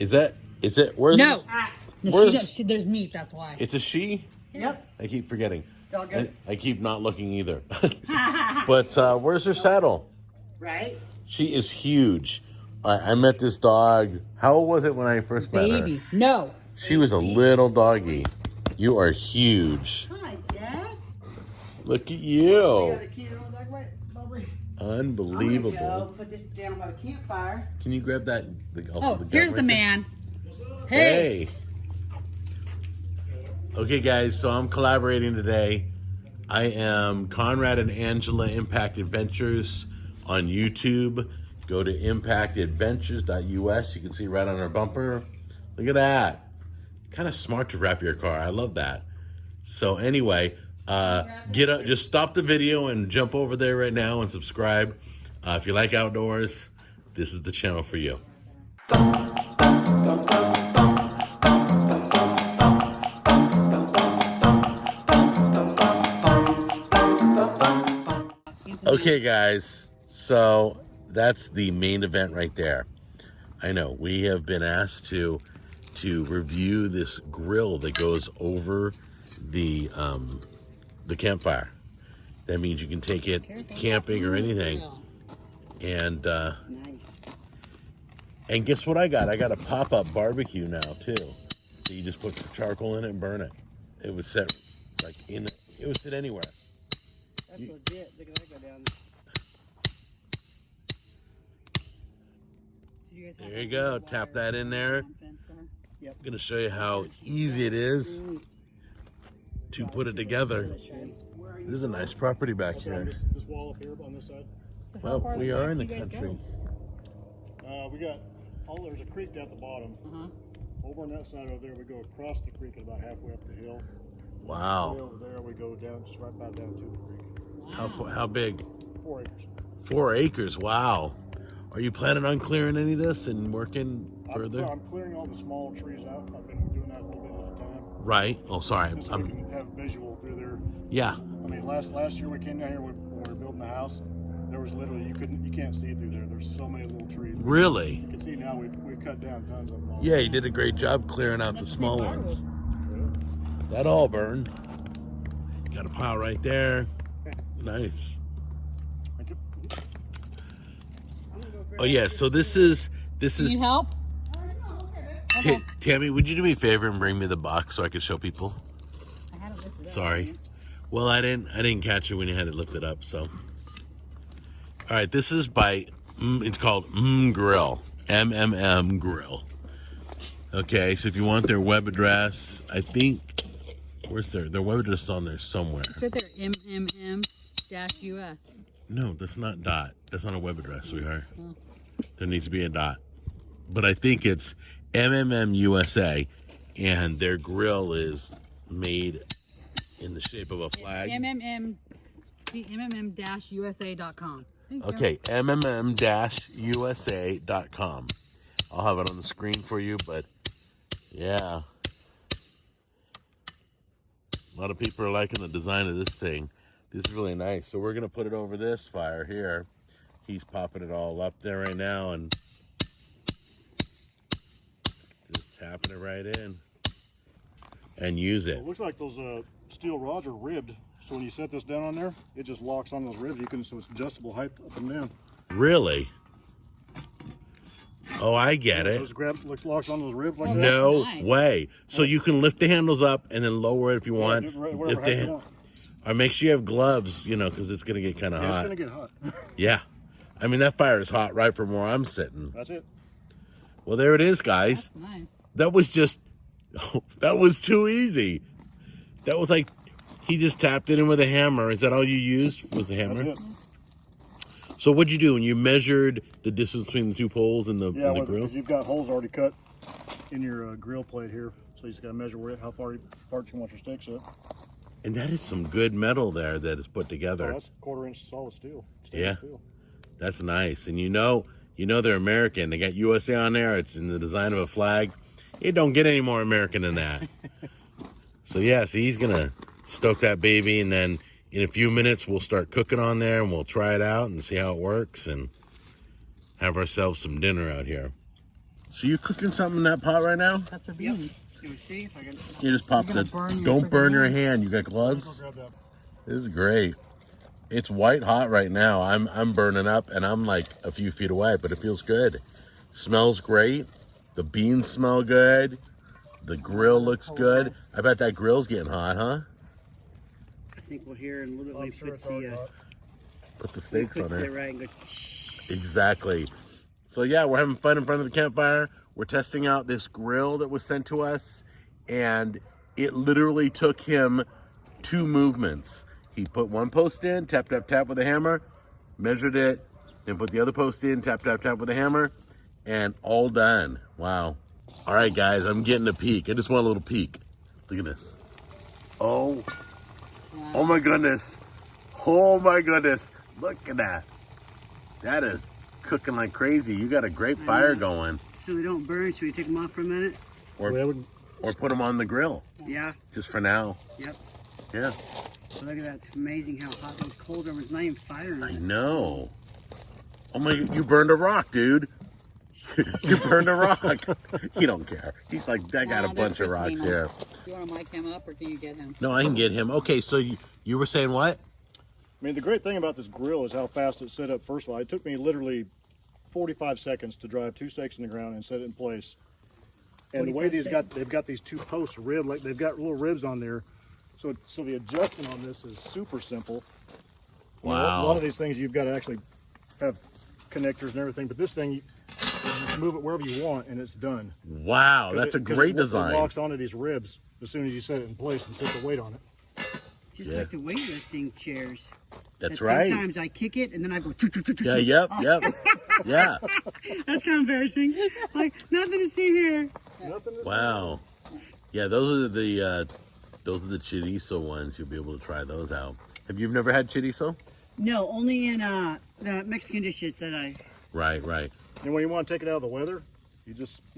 Is it? Where's No. this? No, there's meat, that's why. It's a she? Yep. I keep forgetting. It's all good. I keep not looking either. But where's her saddle? Right? She is huge. I met this dog. How old was it when I first met her? Baby. No. She was a little doggy. You are huge. Hi, Jack. Look at You you. got a cute little dog, right, Bubby? Unbelievable. I'm gonna go put this down by the campfire. Can you grab that? Oh, here's the man. Hey. Okay, guys, so I'm collaborating today. I am Conrad and Angela Impact Adventures on YouTube. Go to impactadventures.us. You can see right on our bumper. Look at that. Kind of smart to wrap your car. I love that. So anyway, get up, just stop the video and jump over there right now and subscribe. If you like outdoors, this is the channel for you. Okay, guys, so that's the main event right there. I know we have been asked to review this grill that goes over the campfire. That means you can take it camping or anything. And and guess what I got? I got a pop-up barbecue now too. So you just put charcoal in it and burn it. It would set like it would sit anywhere. That's legit. Look at that go down. There you go. Tap that in there. Yep. I'm going to show you how easy it is to put it together. This is a nice property back here. This wall up here on this side. Well, we are in the country. We got, there's a creek down at the bottom. Over on that side over there, we go across the creek and about halfway up the hill. Wow. Over there, we go down, just right back down to the creek. How big? 4 acres. 4 acres. Wow. Are you planning on clearing any of this and working further? I'm clearing all the small trees out. I've been doing that a little bit at a time. Right. Oh, sorry. Just so we can have visual through there. Yeah. I mean, last year we came down here when we were building the house. There was literally you can't see through there. There's so many little trees. Really? You can see now we've cut down tons of them. Yeah, you did a great job clearing out the small ones. That all burned. Got a pile right there. Nice. Thank you. Oh yeah, so this is Can you help? Tammy, would you do me a favor and bring me the box so I could show people? I had it lifted up. Sorry. Well, I didn't catch it when you had it lifted up, so. All right, this is by it's called Grill. Grill. Okay, so if you want their web address, I think where's their web address is on there somewhere. It's right there, MMM-US. No, that's not dot. That's not a web address, sweetheart. There needs to be a dot. But I think it's MMM USA, and their grill is made in the shape of a flag. MMM-USA.com. Okay, MMM-USA.com. I'll have it on the screen for you, but yeah. A lot of people are liking the design of this thing. This is really nice. So we're going to put it over this fire here. He's popping it all up there right now and just tapping it right in and use it. It looks like those steel rods are ribbed. So when you set this down on there, it just locks on those ribs. So it's adjustable height up and down. Really? Oh, I get it. Locks on those ribs like that. No nice. way. So you can lift the handles up and then lower it if you want. Whatever height you want. Or make sure you have gloves, because it's going to get kind of Yeah, hot. it's going to get hot. Yeah. I mean, that fire is hot right from where I'm sitting. That's it. Well, there it is, guys. That's nice. That was that was too easy. That was like, he just tapped it in with a hammer. Is that all you used was the hammer? That's it. So what'd you do when you measured the distance between the two poles and the grill? Because you've got holes already cut in your grill plate here. So you just got to measure how far apart you want your steaks at. And that is some good metal there that is put together. Oh, that's 1/4 inch solid steel. Yeah. Steel. That's nice. And you know they're American. They got USA on there. It's in the design of a flag. It don't get any more American than that. So yeah, so he's going to stoke that baby, and then in a few minutes we'll start cooking on there and we'll try it out and see how it works and have ourselves some dinner out here. So you cooking something in that pot right now? That's her beans. Can we see if I can? You just pop You're the. gonna burn your Don't burn freaking your hand. hand. You got Go gloves. grab that. This is great. It's white hot right now. I'm burning up, and I'm like a few feet away, but it feels good. Smells great. The beans smell good. The grill looks good. I bet that grill's getting hot, huh? I think we'll hear in a little bit when I'm he sure puts it's already the hot. Put the steaks on puts there. it right and go. Exactly. So yeah, we're having fun in front of the campfire. We're testing out this grill that was sent to us, and it literally took him 2 movements. He put one post in, tap, tap, tap with a hammer, measured it, then put the other post in, tap, tap, tap with a hammer, and all done. Wow. All right, guys, I'm getting a peek. I just want a little peek. Look at this. Oh, oh my goodness. Oh my goodness. Look at that. That is cooking like crazy. You got a great fire going. So they don't burn. Should we take them off for a minute? Or, Well, I wouldn't- or put them on the grill, Yeah. just for now. Yep. Yeah, So look at that. It's amazing how hot those coals are. It's not even firing. I know. Oh my, you burned a rock, dude. You burned a rock. He don't care. He's like, I got a No, bunch of there's rocks 15 here. You want to mic him up or can you get him? No, I can get him. Okay, so you were saying what? I mean, the great thing about this grill is how fast it's set up. First of all, it took me literally 45 seconds to drive 2 stakes in the ground and set it in place. And the way they've got these 2 posts ribbed, like they've got little ribs on there. So the adjustment on this is super simple. You know, Wow. a lot of these things you've got to actually have connectors and everything, but this thing, you just move it wherever you want and it's done. Wow, that's a great It design. locks onto these ribs as soon as you set it in place and set the weight on it. Just Yeah. like the weightlifting chairs. That's That right. Sometimes I kick it and then I go. Choo, choo, choo, choo, Yeah, choo. yep, yep. Yeah. That's kind of embarrassing. Like nothing to see here. Nothing to Wow. Yeah, those are the chorizo ones. You'll be able to try those out. Have you never had chorizo? No, only in the Mexican dishes that I. Right, right. And when you want to take it out of the weather, you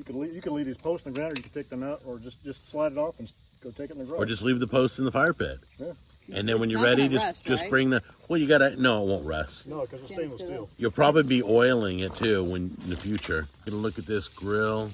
can leave these posts in the ground, or you can take them out, or just slide it off and go take it in the garage. Or just leave the posts in the fire pit. Yeah. And then when It's you're not ready, gonna just rust, right? bring the. Well, you gotta. No, it won't rust. No, because it's stainless steel. You'll probably be oiling it too when in the future. Gonna look at this grill.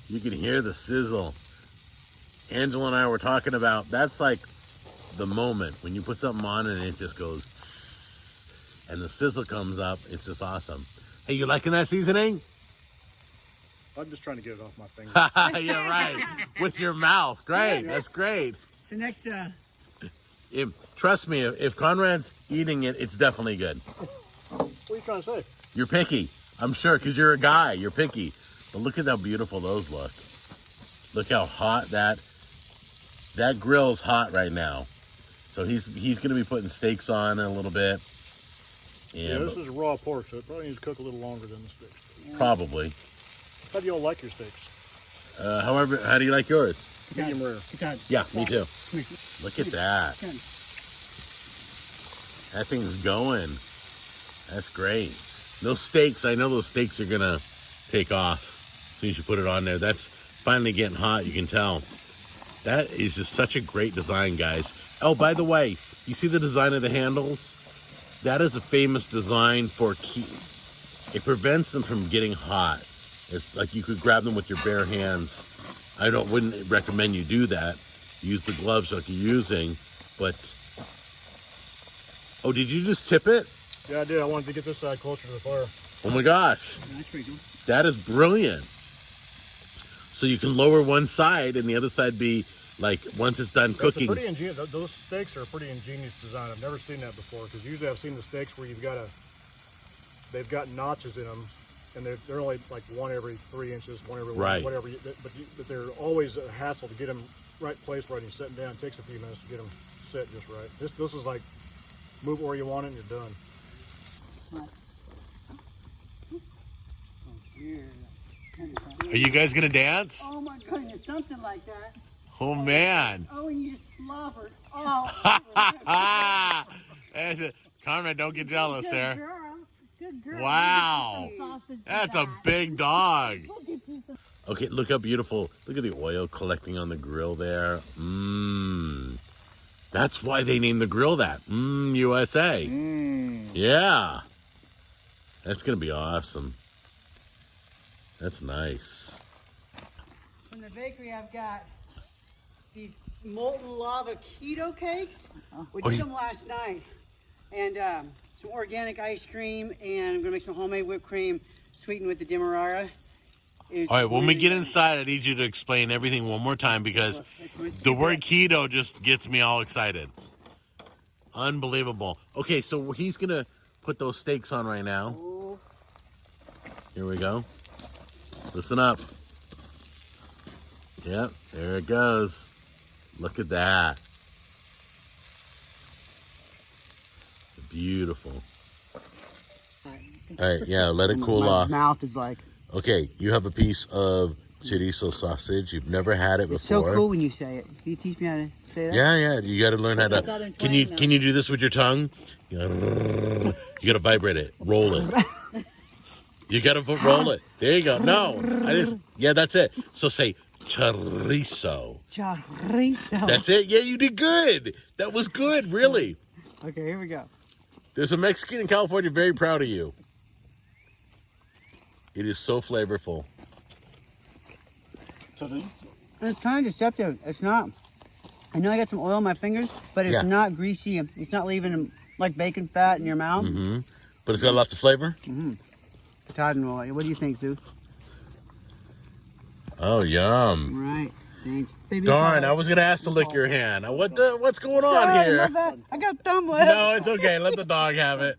You can hear the sizzle. Angela and I were talking about that's like the moment when you put something on and it just goes tss, and the sizzle comes up. It's just awesome. Hey, you liking that seasoning? I'm just trying to get it off my finger. You're right. With your mouth. Great. That's great. So next, Trust me, if Conrad's eating it, it's definitely good. What are you trying to say? You're picky. I'm sure, because you're a guy. You're picky. But look at how beautiful those look. Look how hot that grill's hot right now. So he's going to be putting steaks on in a little bit. Yeah, this is raw pork, so it probably needs to cook a little longer than the steaks. Probably. How do y'all like your steaks? However, how do you like yours? Medium rare. Yeah, me too. Look at that. That thing's going. That's great. Those steaks, I know those steaks are going to take off as soon as you put it on there. That's finally getting hot, you can tell. That is just such a great design, guys. Oh, by the way, you see the design of the handles? That is a famous design for it prevents them from getting hot. It's like you could grab them with your bare hands. I wouldn't recommend you do that. Use the gloves like you're using, but oh, did you just tip it? Yeah, I did. I wanted to get this side closer to the fire. Oh my gosh, that's pretty cool. that is brilliant. So you can lower one side and the other side be like once it's done cooking. That's a pretty ingenious. Those steaks are a pretty ingenious design. I've never seen that before because usually I've seen the steaks where they've got notches in them, and they're only like one every 3 inches, one every Right. whatever. But they're always a hassle to get them right placed right. And you set them down. It takes a few minutes to get them set just right. This is like move it where you want it and you're done. Are you guys gonna dance? Oh my goodness, something like that. Oh man. Oh, and you just slobbered. Oh. Conrad, don't get jealous Good there. girl. Good girl. Wow. Sausage for That's a that. big dog. Okay, look how beautiful. Look at the oil collecting on the grill there. Mmm. That's why they named the grill that. Mmm, USA. Yeah. That's going to be awesome. That's nice. From the bakery, I've got these molten lava keto cakes. We did them last night. And some organic ice cream, and I'm gonna make some homemade whipped cream sweetened with the demerara. All right, when we get inside, I need you to explain everything one more time because the word keto just gets me all excited. Unbelievable. Okay, so he's going to put those steaks on right now. Here we go. Listen up. Yep, there it goes. Look at that. Beautiful. All right, yeah, let it cool off. My mouth is like... Okay, you have a piece of chorizo sausage. You've never had it before. It's so cool when you say it. Can you teach me how to say that? Yeah. You got to learn how to. Can you do this with your tongue? You got to vibrate it, roll it. You got to roll it. There you go. No, yeah, that's it. So say chorizo. Chorizo. That's it. Yeah, you did good. That was good, really. Okay, here we go. There's a Mexican in California very proud of you. It is so flavorful. And it's kind of deceptive. It's not. I know I got some oil on my fingers, but it's not greasy. It's not leaving like bacon fat in your mouth. Mm-hmm. But it's got lots of flavor. Mm-hmm. Todd and Roy, what do you think, Zeus? Oh, yum! Right. Thanks. Baby, darn, I was gonna ask to lick your hand. What's going on here? I got thumb left. No, it's okay. Let the dog have it.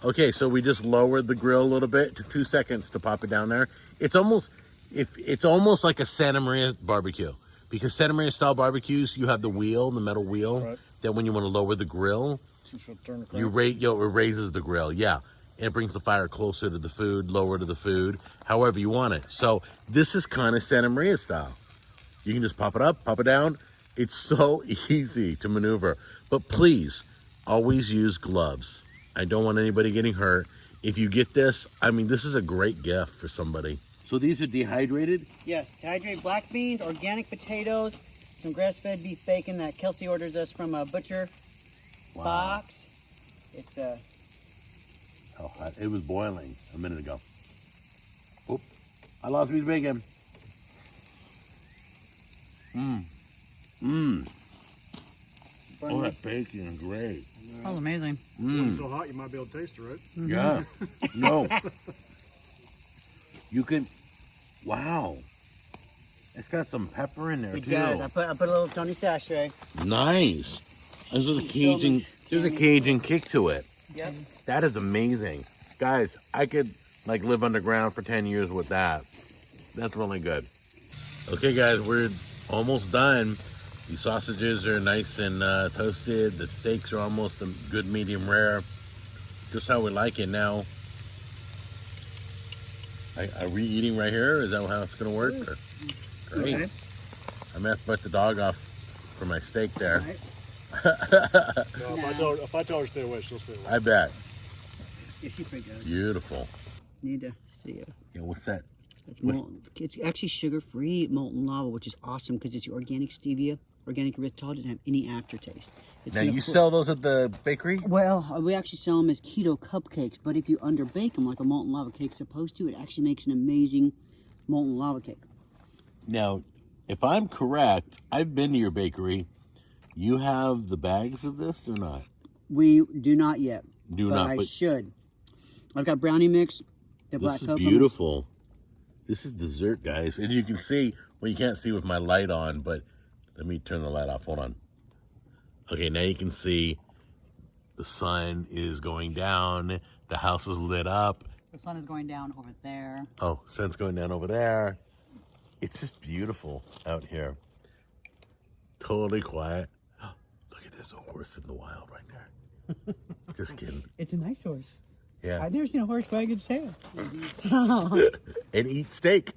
Okay, so we just lowered the grill a little bit to 2 seconds to pop it down there. It's almost like a Santa Maria barbecue, because Santa Maria style barbecues, you have the metal wheel, right, that when you want to lower the grill, it raises the grill. Yeah, and it brings the fire closer to the food, lower to the food, however you want it. So this is kind of Santa Maria style. You can just pop it up, pop it down. It's so easy to maneuver. But please, always use gloves. I don't want anybody getting hurt. If you get this, I mean, this is a great gift for somebody. So these are dehydrated? Yes, dehydrated black beans, organic potatoes, some grass-fed beef bacon that Kelsey orders us from a butcher box. It's how hot. It was boiling a minute ago. Oop, I lost me bacon. Oh, that bacon is great. Oh, amazing. It's so hot you might be able to taste it, right? Yeah. No. You can. Wow. It's got some pepper in there too. Does. I put a little Tony sachet. Nice. There's a Cajun. There's a Cajun kick to it. Yep. That is amazing, guys. I could live underground for 10 years with that. That's really good. Okay, guys, we're almost done. These sausages are nice and toasted. The steaks are almost a good medium rare. Just how we like it now. Are we eating right here? Is that how it's going to work? Or? Great. Okay. I'm going to have to put the dog off for my steak there. Right. No, if I tell her to stay away, she'll stay away. I bet. Yeah, she's pretty good. Beautiful. Need to see it. Yeah, what's that? It's molten. It's actually sugar-free molten lava, which is awesome because it's organic stevia, organic erythritol, doesn't have any aftertaste. Now you sell those at the bakery? Well, we actually sell them as keto cupcakes, but if you underbake them like a molten lava cake's supposed to, it actually makes an amazing molten lava cake. Now, if I'm correct, I've been to your bakery. You have the bags of this or not? We do not yet. But I should. I've got brownie mix, the black cocoa. This is beautiful. This is dessert, guys. And you can see, well, you can't see with my light on, but let me turn the light off. Hold on. Okay, now you can see the sun is going down. The house is lit up. The sun is going down over there. Oh, sun's going down over there. It's just beautiful out here. Totally quiet. Look at, there's a horse in the wild right there. Just kidding. It's a nice horse. Yeah. I've never seen a horse by a good tail. And eat steak.